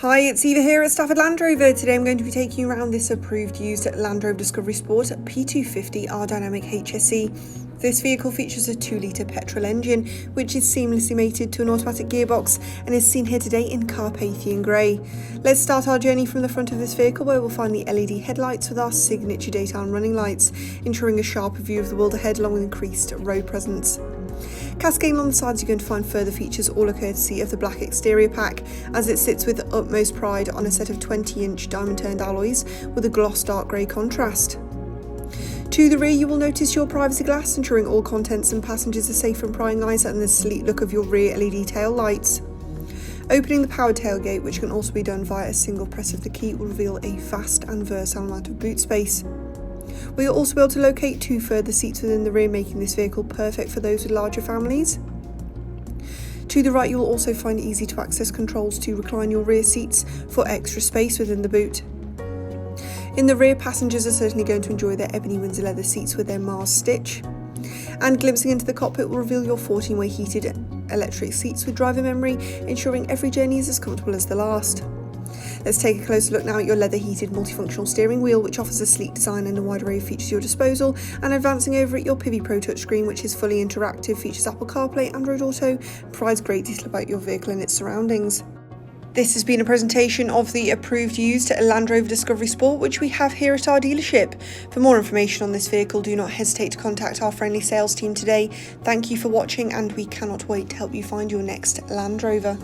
Hi, it's Eva here at Stafford Land Rover. Today I'm going to be taking you around this approved used Land Rover Discovery Sport P250 R-Dynamic HSE. This vehicle features a 2-litre petrol engine, which is seamlessly mated to an automatic gearbox and is seen here today in Carpathian Grey. Let's start our journey from the front of this vehicle, where we'll find the LED headlights with our signature daytime running lights, ensuring a sharper view of the world ahead along with increased road presence. Cascading along the sides, you're going to find further features, all a courtesy of the black exterior pack, as it sits with utmost pride on a set of 20-inch diamond-turned alloys with a gloss dark grey contrast. To the rear, you will notice your privacy glass, ensuring all contents and passengers are safe from prying eyes, and the sleek look of your rear LED tail lights. Opening the powered tailgate, which can also be done via a single press of the key, will reveal a vast and versatile amount of boot space. We'll also be able to locate 2 further seats within the rear, making this vehicle perfect for those with larger families. To the right, you will also find easy to access controls to recline your rear seats for extra space within the boot. In the rear, passengers are certainly going to enjoy their ebony Windsor leather seats with their Mars stitch. And glimpsing into the cockpit will reveal your 14-way heated electric seats with driver memory, ensuring every journey is as comfortable as the last. Let's take a closer look now at your leather-heated multifunctional steering wheel, which offers a sleek design and a wide array of features at your disposal. And advancing over at your Pivi Pro touchscreen, which is fully interactive, features Apple CarPlay, Android Auto, provides great detail about your vehicle and its surroundings. This has been a presentation of the approved used Land Rover Discovery Sport, which we have here at our dealership. For more information on this vehicle, do not hesitate to contact our friendly sales team today. Thank you for watching, and we cannot wait to help you find your next Land Rover.